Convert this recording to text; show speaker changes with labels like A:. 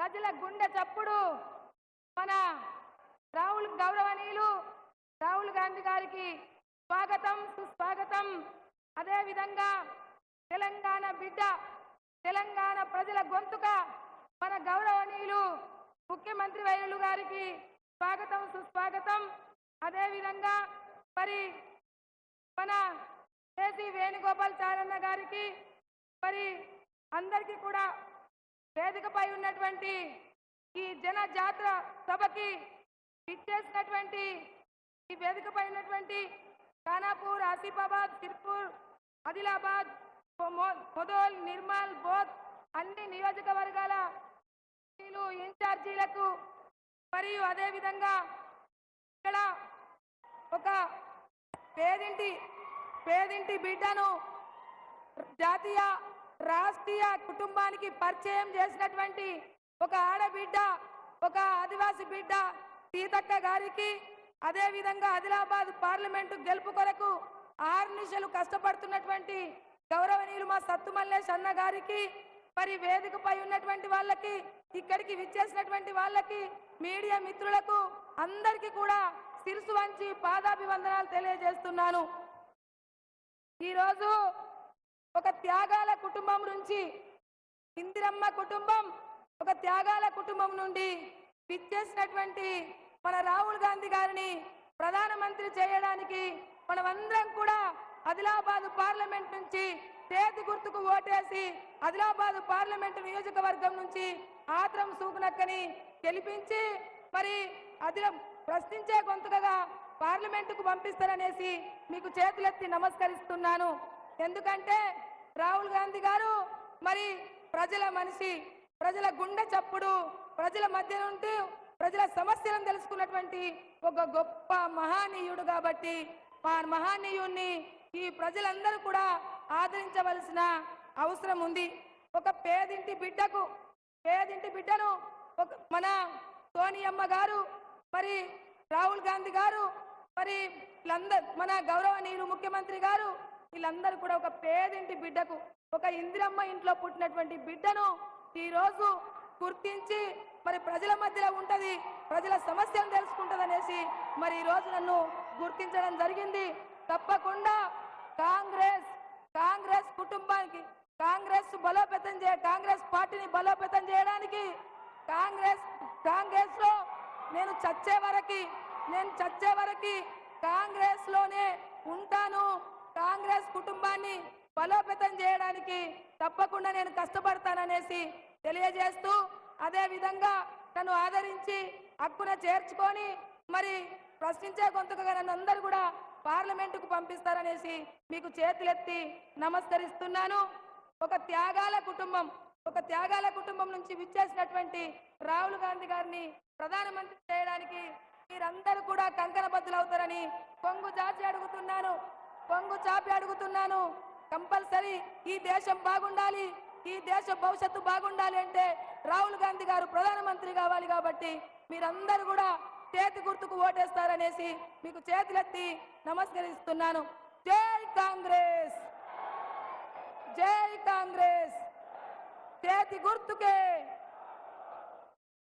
A: ప్రజల గుండె చప్పుడు మన గౌరవనీయులు రాహుల్ గాంధీ గారికి స్వాగతం సుస్వాగతం. అదే విధంగా తెలంగాణ బిడ్డ, తెలంగాణ ప్రజల గొంతుక మన గౌరవనీయులు ముఖ్యమంత్రి వర్యులు గారికి స్వాగతం సుస్వాగతం. అదే విధంగా మరి మన కేసీ వేణుగోపాల్ చారన్న గారికి మరి అందరికీ కూడా వేదికపై ఉన్నటువంటి ఈ జన జాతర సభకి ఇచ్చేసినటువంటి ఈ వేదికపై ఉన్నటువంటి ఖానాపూర్, ఆసిఫాబాద్, సిర్పూర్, ఆదిలాబాద్, ముదోల్, నిర్మల్, బోధ్ అన్ని నియోజకవర్గాల ఇన్ఛార్జీలకు మరియు అదే విధంగా ఇక్కడ ఒక పేదింటి బిడ్డను జాతీయ రాష్ట్రీయ కుటుంబానికి పరిచయం చేసినటువంటి ఒక ఆడబిడ్డ, ఒక ఆదివాసి బిడ్డ సీతక్క గారికి, అదే విధంగా ఆదిలాబాద్ పార్లమెంటు గెలుపు కొరకు ఆర్నిశలు కష్టపడుతున్నటువంటి గౌరవనీయులు మా సత్తు మల్లేష్ అన్న గారికి, మరి వేదికపై ఉన్నటువంటి వాళ్ళకి, ఇక్కడికి విచ్చేసినటువంటి వాళ్ళకి, మీడియా మిత్రులకు అందరికీ కూడా శిరసు వంచి పాదాభివందనాలు తెలియజేస్తున్నాను. ఈరోజు ఒక త్యాగాల కుటుంబం నుంచి, ఇందిరమ్మ కుటుంబం ఒక త్యాగాల కుటుంబం నుండి విచ్చేసినటువంటి మన రాహుల్ గాంధీ గారిని ప్రధానమంత్రి చేయడానికి మనమందరం కూడా ఆదిలాబాద్ పార్లమెంట్ నుంచి చేతి గుర్తుకు ఓటేసి ఆదిలాబాద్ పార్లమెంటు నియోజకవర్గం నుంచి ఆత్రం సూకునక్కని గెలిపించి మరి ప్రశ్నించే గొంతుకగా పార్లమెంటుకు పంపిస్తారనేసి మీకు చేతులెత్తి నమస్కరిస్తున్నాను. ఎందుకంటే రాహుల్ గాంధీ గారు మరి ప్రజల మనిషి, ప్రజల గుండె చప్పుడు, ప్రజల మధ్య నుండి ప్రజల సమస్యలను తెలుసుకున్నటువంటి ఒక గొప్ప మహానీయుడు కాబట్టి ఆ మహానీయుణ్ణి ఈ ప్రజలందరూ కూడా ఆదరించవలసిన అవసరం ఉంది. ఒక పేదింటి బిడ్డను మన సోనియమ్మ గారు, మరి రాహుల్ గాంధీ గారు, మరి వీళ్ళందరూ మన గౌరవనీయులు ముఖ్యమంత్రి గారు, వీళ్ళందరూ కూడా ఒక పేదింటి బిడ్డకు, ఒక ఇందిరమ్మ ఇంట్లో పుట్టినటువంటి బిడ్డను ఈరోజు గుర్తించి మరి ప్రజల మధ్యలో ఉంటది, ప్రజల సమస్యను తెలుసుకుంటది అనేసి మరి ఈరోజు నన్ను గుర్తించడం జరిగింది. తప్పకుండా కాంగ్రెస్ కుటుంబానికి, కాంగ్రెస్ పార్టీని బలోపేతం చేయడానికి కాంగ్రెస్ లో నేను చచ్చే వరకు కాంగ్రెస్ లోనే ఉంటాను. కాంగ్రెస్ కుటుంబాన్ని బలోపేతం చేయడానికి తప్పకుండా నేను కష్టపడతాననేసి తెలియజేస్తూ, అదే విధంగా నన్ను ఆదరించి హక్కున చేర్చుకొని మరి ప్రశ్నించే గొంతుకగా నన్ను అందరూ కూడా పార్లమెంటుకు పంపిస్తారనేసి మీకు చేతులెత్తి నమస్కరిస్తున్నాను. ఒక త్యాగాల కుటుంబం నుంచి విచ్చేసినటువంటి రాహుల్ గాంధీ గారిని ప్రధానమంత్రి చేయడానికి మీరందరూ కూడా కంకణబద్దులవుతారని కొంగు చాపి అడుగుతున్నాను. కంపల్సరీ ఈ దేశం బాగుండాలి, ఈ దేశ భవిష్యత్తు బాగుండాలి అంటే రాహుల్ గాంధీ గారు ప్రధానమంత్రి కావాలి. కాబట్టి మీరందరూ కూడా చేతి గుర్తుకు ఓటేస్తారనేసి మీకు చేతులెత్తి నమస్కరిస్తున్నాను. జై కాంగ్రెస్, జై కాంగ్రెస్, చేతి గుర్తుకే